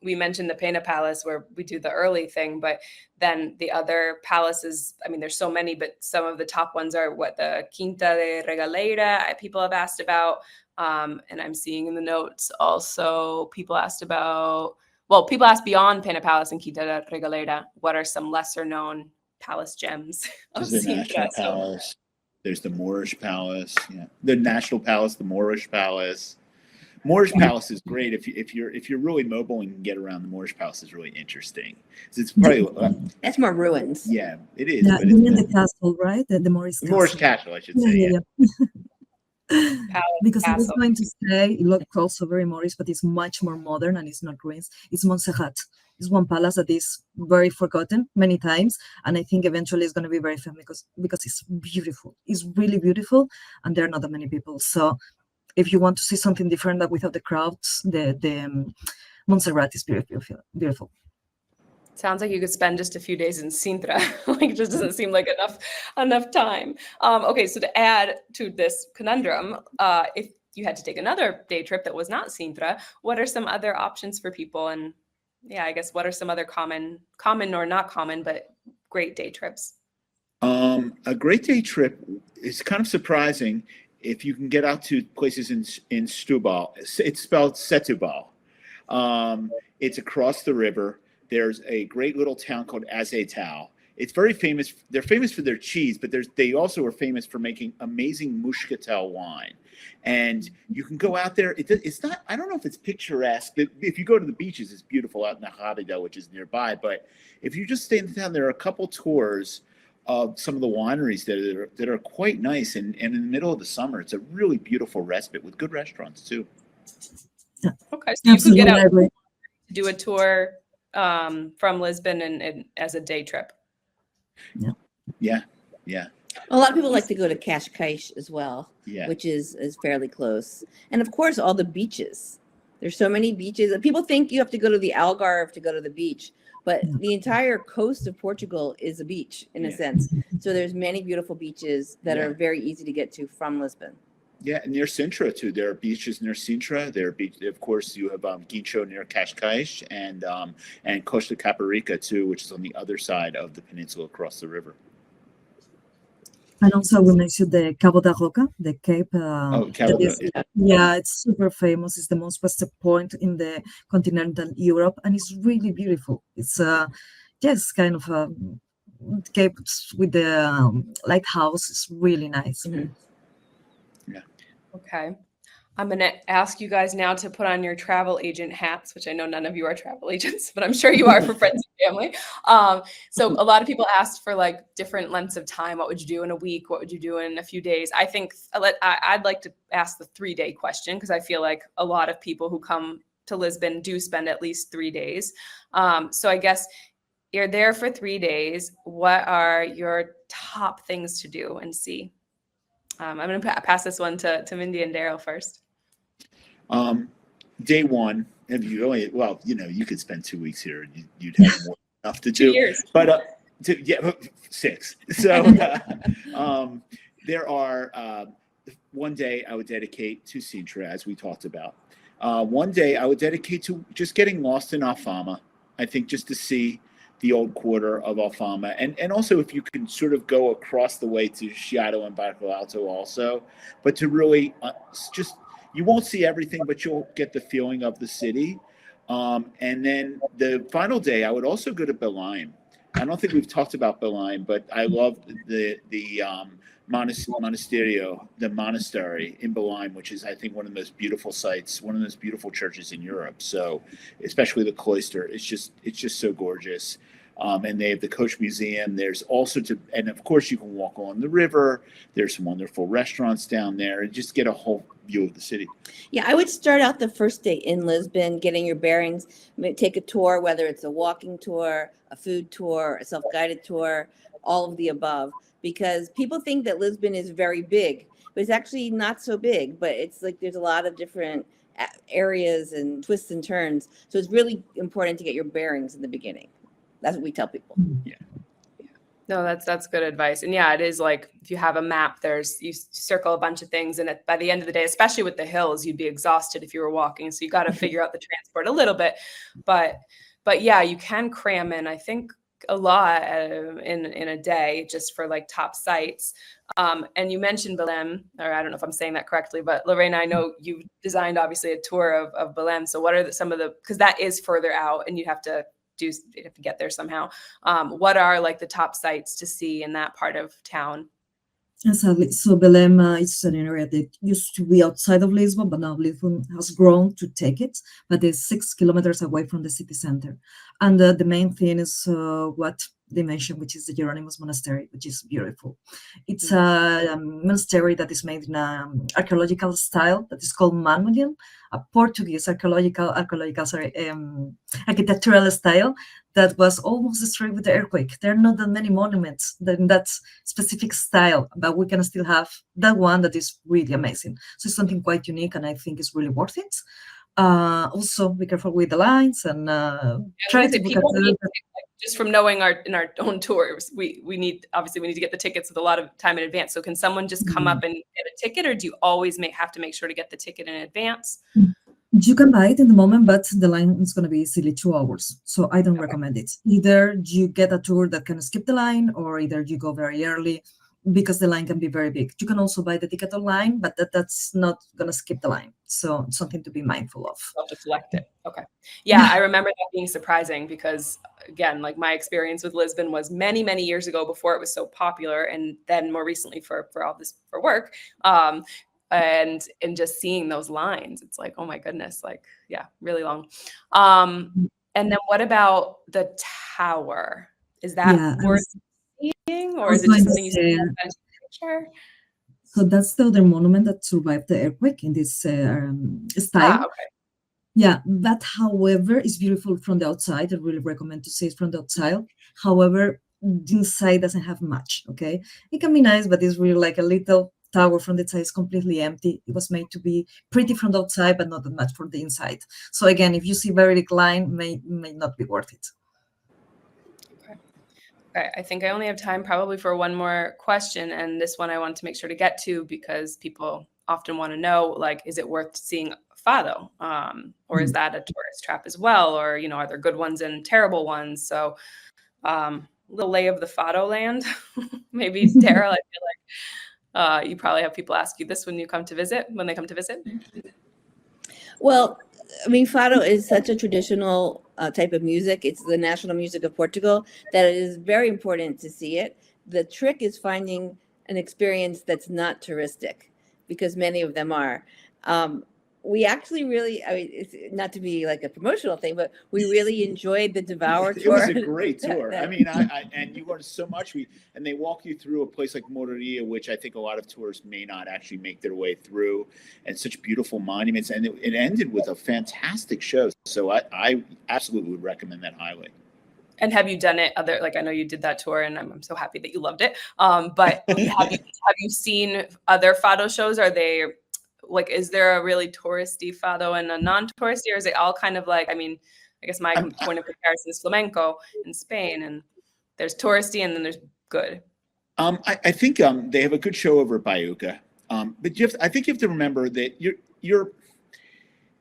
we mentioned the Pena Palace where we do the early thing, but then the other palaces, I mean, there's so many, but some of the top ones are the Quinta de Regaleira people have asked about. And I'm seeing in the notes also people asked beyond Pena Palace and Quinta de Regaleira, what are some lesser known palace gems of There's the Sintra? National Palace. There's the Moorish Palace. Yeah. The National Palace, the Moorish Palace. Moorish Palace is great if you're really mobile and can get around. The Moorish Palace is really interesting. It's probably That's more ruins. Yeah, it is. Yeah, But you mean the castle, right? The Moorish castle. Moorish Castle, I should say. Yeah. Because I was Castle. going to say, it looks also very Moorish, but it's much more modern and it's not ruins. It's Montserrat. It's one palace that is very forgotten many times, and I think eventually it's going to be very famous because it's beautiful. It's really beautiful, and there are not that many people. So if you want to see something different that without the crowds, the Montserrat is beautiful. Sounds like you could spend just a few days in Sintra. Like, it just doesn't seem like enough time. Okay, so to add to this conundrum, if you had to take another day trip that was not Sintra, what are some other options for people? And yeah, I guess what are some other common or not common, but great day trips? A great day trip is kind of surprising if you can get out to places in Setúbal. It's spelled Setúbal. It's across the river. There's a great little town called Azeitão. It's very famous. They're famous for their cheese, but they also are famous for making amazing muscatel wine. And you can go out there. It's not, I don't know if it's picturesque. If you go to the beaches, it's beautiful out in Rábida, which is nearby. But if you just stay in the town, there are a couple tours of some of the wineries that are quite nice. And in the middle of the summer, it's a really beautiful respite with good restaurants too. Okay, so you could get out Absolutely. to do a tour from Lisbon and as a day trip. Yeah. A lot of people like to go to Cascais as well, Yeah. which is fairly close. And of course, all the beaches. There's so many beaches. People think you have to go to the Algarve to go to the beach, but the entire coast of Portugal is a beach in a sense. So there's many beautiful beaches that are very easy to get to from Lisbon. Yeah, near Sintra too. There are beaches near Sintra. There are of course, you have Guincho near Cascais and Costa Caparica too, which is on the other side of the peninsula across the river. And also we mentioned the Cabo da Roca, the Cape. Cabo it's super famous. It's the most western point in the continental Europe, and it's really beautiful. It's kind of a cape with the lighthouse. It's really nice. Mm-hmm. Okay. I'm going to ask you guys now to put on your travel agent hats, which I know none of you are travel agents, but I'm sure you are for friends and family. So a lot of people asked for like different lengths of time. What would you do in a week? What would you do in a few days? I think I'd like to ask the 3-day question, because I feel like a lot of people who come to Lisbon do spend at least 3 days. So I guess you're there for 3 days. What are your top things to do and see? I'm going to pass this one to Mindi and Daryl first. Day one, if you only, well, you could spend 2 weeks here and you'd have more stuff to do. 2 years. But 6. So there are one day I would dedicate to Sintra, as we talked about. One day I would dedicate to just getting lost in Alfama. I think just to see the old quarter of Alfama, and also if you can sort of go across the way to Chiado and Barco Alto also, but to really just, you won't see everything, but you'll get the feeling of the city. And then the final day, I would also go to Belém. I don't think we've talked about Belém, but I love the monasterio, the monastery in Belém, which is, I think, one of the most beautiful sites, one of the most beautiful churches in Europe. So, especially the cloister, it's just so gorgeous. And they have the Coach Museum. There's also and of course you can walk along the river. There's some wonderful restaurants down there, and just get a whole view of the city. Yeah, I would start out the first day in Lisbon, getting your bearings, take a tour, whether it's a walking tour, a food tour, a self-guided tour, all of the above, because people think that Lisbon is very big, but it's actually not so big, but it's like there's a lot of different areas and twists and turns. So it's really important to get your bearings in the beginning. That's what we tell people. Yeah. No, that's good advice. And yeah, it is like, if you have a map, you circle a bunch of things, and by the end of the day, especially with the hills, you'd be exhausted if you were walking. So you got to figure out the transport a little bit, but yeah, you can cram in, I think, a lot in a day just for like top sites. And you mentioned Belém, or I don't know if I'm saying that correctly, but Lorena, I know you designed obviously a tour of Belém. So what are some of because that is further out and you have to get there somehow. What are like the top sites to see in that part of town? Exactly. So Belém is an area that used to be outside of Lisbon, but now Lisbon has grown to take it, but it's 6 kilometers away from the city center. And the main thing is what they mentioned, which is the Hieronymus Monastery, which is beautiful. It's a monastery that is made in an archaeological style that is called Manuelian, a Portuguese archaeological architectural style that was almost destroyed with the earthquake. There are not that many monuments in that specific style, but we can still have that one that is really amazing. So it's something quite unique, and I think it's really worth it. Also, be careful with the lines and try to book just from knowing in our own tours, we need to get the tickets with a lot of time in advance. So can someone just come up and get a ticket, or do you always have to make sure to get the ticket in advance? You can buy it in the moment, but the line is going to be easily 2 hours. So I don't recommend it. Either you get a tour that can skip the line, or either you go very early, because the line can be very big. You can also buy the ticket online, but that's not going to skip the line. So it's something to be mindful of. I'll just select it. Okay. Yeah, I remember that being surprising because, again, like my experience with Lisbon was many, many years ago before it was so popular, and then more recently for all this for work. And just seeing those lines, it's like, oh my goodness, like, yeah, really long. And then what about the tower? Is that worth seeing, or is it just something you see in the picture? So that's the other monument that survived the earthquake in this style. Okay. Yeah, that, however, is beautiful from the outside. I really recommend to see it from the outside. However, the inside doesn't have much, okay? It can be nice, but it's really like a little tower from the side. Is completely empty. It was made to be pretty from the outside, but not that much for the inside. So again, if you see very decline, may not be worth it. Okay, I think I only have time probably for one more question, and this one I want to make sure to get to because people often want to know, like, is it worth seeing Fado, or is that a tourist trap as well, or are there good ones and terrible ones? So, little lay of the Fado land, maybe Daryl. I feel like you probably have people ask you this when they come to visit. Well, I mean, Fado is such a traditional type of music. It's the national music of Portugal that it is very important to see it. The trick is finding an experience that's not touristic, because many of them are. We actually really, I mean, it's not to be like a promotional thing, but we really enjoyed the Devour It tour. was a great tour. I mean, I and you learned so much. And they walk you through a place like Morelia, which I think a lot of tourists may not actually make their way through, and such beautiful monuments. And it ended with a fantastic show. So I absolutely would recommend that highly. And have you done it other, like, I know you did that tour and I'm so happy that you loved it. But have you seen other Fado shows? Are they like, is there a really touristy Fado and a non-touristy, or is it all kind of like, I mean, I guess my point of comparison is flamenco in Spain, and there's touristy and then there's good. I think they have a good show over at Bayuca. But I think you have to remember that you're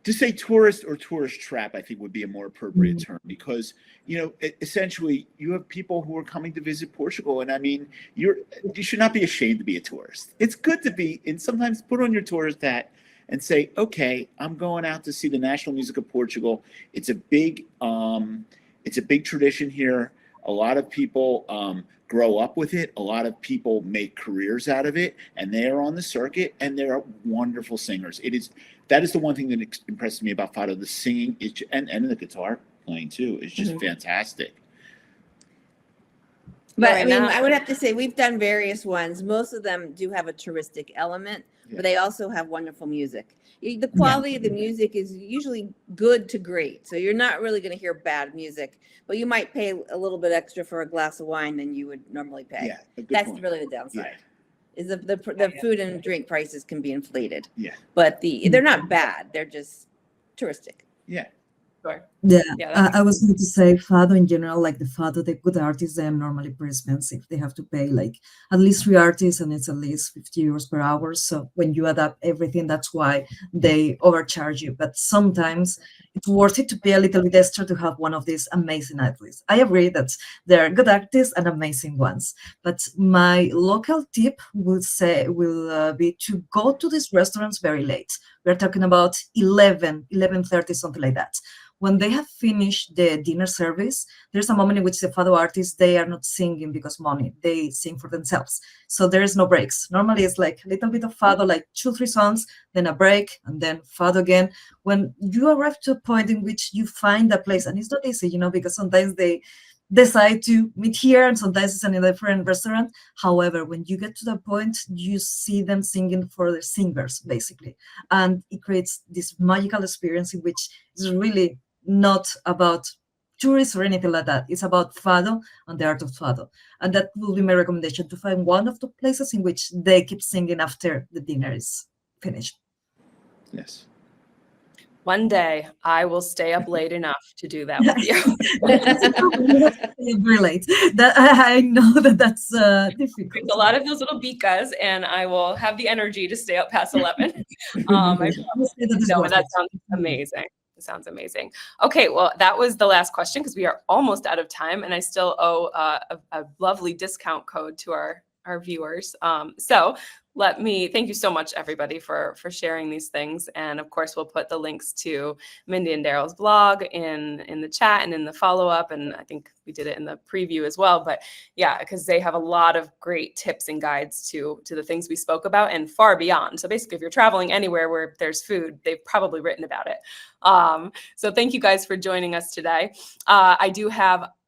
to say tourist or tourist trap, I think would be a more appropriate term, because, you know, essentially you have people who are coming to visit Portugal. And I mean, you should not be ashamed to be a tourist. It's good to be, and sometimes put on your tourist hat and say, okay, I'm going out to see the national music of Portugal. It's a big tradition here. A lot of people grow up with it. A lot of people make careers out of it, and they are on the circuit, and they're wonderful singers. That is the one thing that impresses me about Fado. The singing is, and the guitar playing too, is just fantastic. But I mean, I would have to say we've done various ones. Most of them do have a touristic element, but they also have wonderful music. The quality of the music is usually good to great. So you're not really going to hear bad music, but you might pay a little bit extra for a glass of wine than you would normally pay. Yeah, that's really the downside. Is the food and drink prices can be inflated. Yeah. But they're not bad. They're just touristic. Yeah. Sure. Yeah, I was going to say Fado in general, like the Fado, the good artists, they are normally pretty expensive. They have to pay like at least 3 artists, and it's at least 50 euros per hour. So when you add up everything, that's why they overcharge you. But sometimes it's worth it to pay a little bit extra to have one of these amazing artists. I agree that there are good artists and amazing ones. But my local tip will be to go to these restaurants very late. We're talking about 11:30, something like that. When they have finished the dinner service, there's a moment in which the Fado artists, they are not singing because money, they sing for themselves. So there is no breaks. Normally it's like a little bit of Fado, like 2-3 songs, then a break, and then Fado again. When you arrive to a point in which you find a place, and it's not easy, you know, because sometimes they decide to meet here and sometimes it's in a different restaurant. However, when you get to that point, you see them singing for the singers, basically. And it creates this magical experience in which is really not about tourists or anything like that. It's about Fado and the art of Fado. And that will be my recommendation, to find one of the places in which they keep singing after the dinner is finished. Yes. One day I will stay up late enough to do that with you. Very late. That I know that's difficult. It's a lot of those little bicas, and I will have the energy to stay up past 11. That sounds amazing. It sounds amazing. Okay, well, that was the last question because we are almost out of time, and I still owe a lovely discount code to our viewers. So thank you so much, everybody, for sharing these things. And of course, we'll put the links to Mindi and Daryl's blog in the chat and in the follow-up. And I think we did it in the preview as well. But yeah, because they have a lot of great tips and guides to the things we spoke about and far beyond. So basically, if you're traveling anywhere where there's food, they've probably written about it. So thank you guys for joining us today.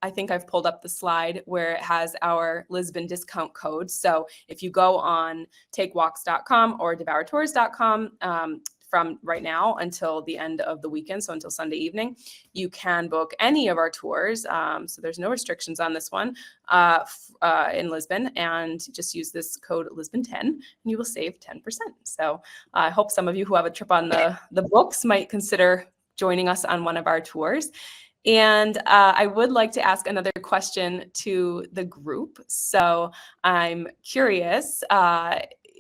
I think I've pulled up the slide where it has our Lisbon discount code. So if you go on takewalks.com or devourtours.com from right now until the end of the weekend, so until Sunday evening, you can book any of our tours. So there's no restrictions on this one in Lisbon, and just use this code Lisbon10 and you will save 10%. So I hope some of you who have a trip on the books might consider joining us on one of our tours. And I would like to ask another question to the group. So I'm curious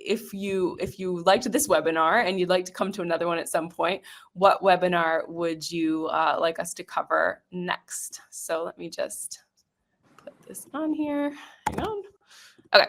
if you liked this webinar and you'd like to come to another one at some point, what webinar would you like us to cover next? So let me just put this on here. Hang on. Okay.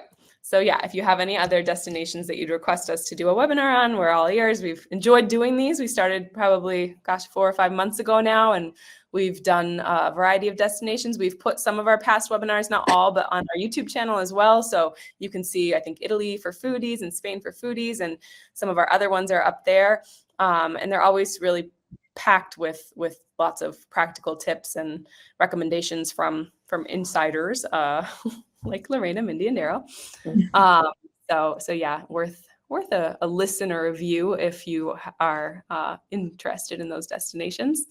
So yeah, if you have any other destinations that you'd request us to do a webinar on, we're all ears. We've enjoyed doing these. We started probably, 4 or 5 months ago now, and we've done a variety of destinations. We've put some of our past webinars, not all, but on our YouTube channel as well. So you can see, I think, Italy for foodies and Spain for foodies, and some of our other ones are up there. And they're always really packed with lots of practical tips and recommendations from insiders, like Lorena, Mindi, and Daryl. So yeah, worth a listener review if you are interested in those destinations.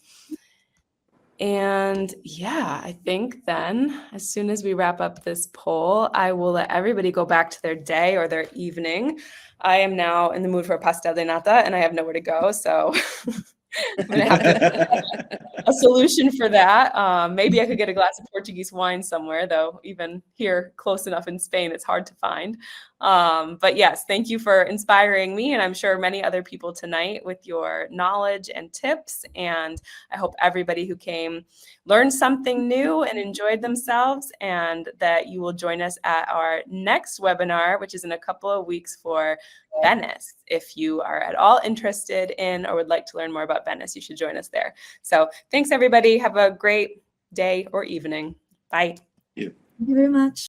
And yeah, I think then as soon as we wrap up this poll, I will let everybody go back to their day or their evening. I am now in the mood for a pastel de nata, and I have nowhere to go, so I'm gonna have to a solution for that. Maybe I could get a glass of Portuguese wine somewhere, though even here close enough in Spain, it's hard to find. But yes, thank you for inspiring me, and I'm sure many other people tonight with your knowledge and tips. And I hope everybody who came learned something new and enjoyed themselves, and that you will join us at our next webinar, which is in a couple of weeks, for Venice. If you are at all interested in or would like to learn more about Venice, you should join us there. So thanks, everybody. Have a great day or evening. Bye. Thank you very much.